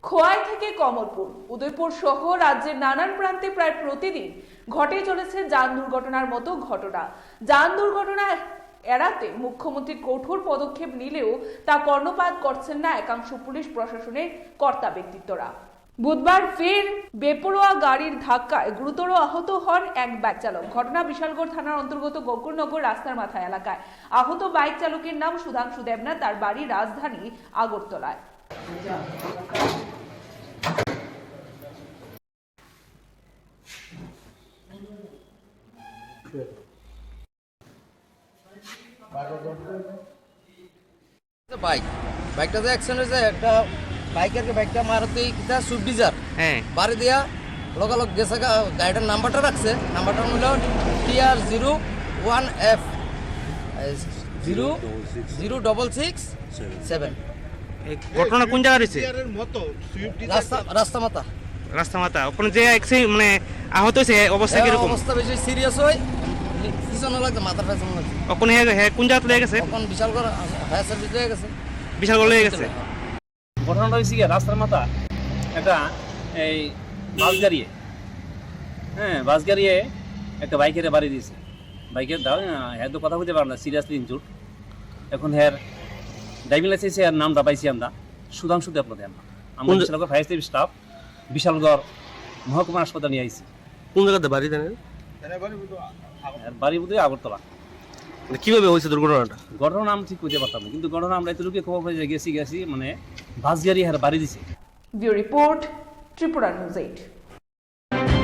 খোয়াই থেকে কমলপুর, উদয়পুর সহ রাজ্যের নানান প্রান্তে প্রায় প্রতিদিন ঘটে চলেছে যান দুর্ঘটনার মতো ঘটনা। যান দুর্ঘটনা এড়াতে মুখ্যমন্ত্রী কঠোর পদক্ষেপ নিলেও তা কর্ণপাত করছেন না একাংশ পুলিশ প্রশাসনের কর্তা ব্যক্তিত্বরা। বুধবার ফের বেপরোয়া গাড়ির ধাক্কায় গুরুতর আহত হন এক বাইক চালক। ঘটনা বিশালগড় থানার অন্তর্গত গোকুলনগর রাস্তার মাথা এলাকায়। আহত বাইক চালকের নাম সুধাংশু দেবনাথ, তার বাড়ি রাজধানী আগরতলায়। বাইকটাতে অ্যাক্সিডেন্ট হয়েছে। একটা বাইকটা মারুতি কিটা সুইফট ডিজায়ার বাড়ি দিয়া লগালগ গেছে। গাড়িটার নাম্বারটা রাখছে, নাম্বারটা হলো TR01F 00667। ঘটনা কোন জায়গা রয়েছে? রাস্তা মাথা ওখানে যে মানে আহত হয়েছে অবস্থা কিরকম? অবস্থা বেশি সিরিয়াস হয়, পিছনে লাগছে, মাথার পেছনে লাগছে। ওখানে কোন জায়গা লেগে গেছে? এখন বিশালগড় ফায়ার সার্ভিস লেগে গেছে। বিশালগড় লেগে গেছে। ঘটনাটা হয়েছে কি, রাস্তার মাথা একটা এই বাস গাড়িয়ে একটা বাইকের বাড়ি দিয়েছে। বাইকের হ্যাঁ তো কথা বলতে পারে না, সিরিয়াসলি ইনজুর্ড। এখন হ্যার ড্রাইভিং লাইসেন্স এর নামটা পাইছি আমরা সুধাংশু দেবনাথ। আমরা Bishalgarh fire service staff Bishalgarh মহকুমা হাসপাতাল নিয়ে আইছি। কোন জায়গাতে বাড়ি জানেন? বাড়ি বোধহয় আগরতলা। কিভাবে হয়েছে দুর্ঘটনাটা? ঘটনা আমি ঠিক করতে পারতাম না, কিন্তু ঘটনা আমরা এতটুকু খবর হয়ে গেছি মানে বাস গাড়ি হ্যার বাড়ি দিছে। Bureau report, Tripura news 8।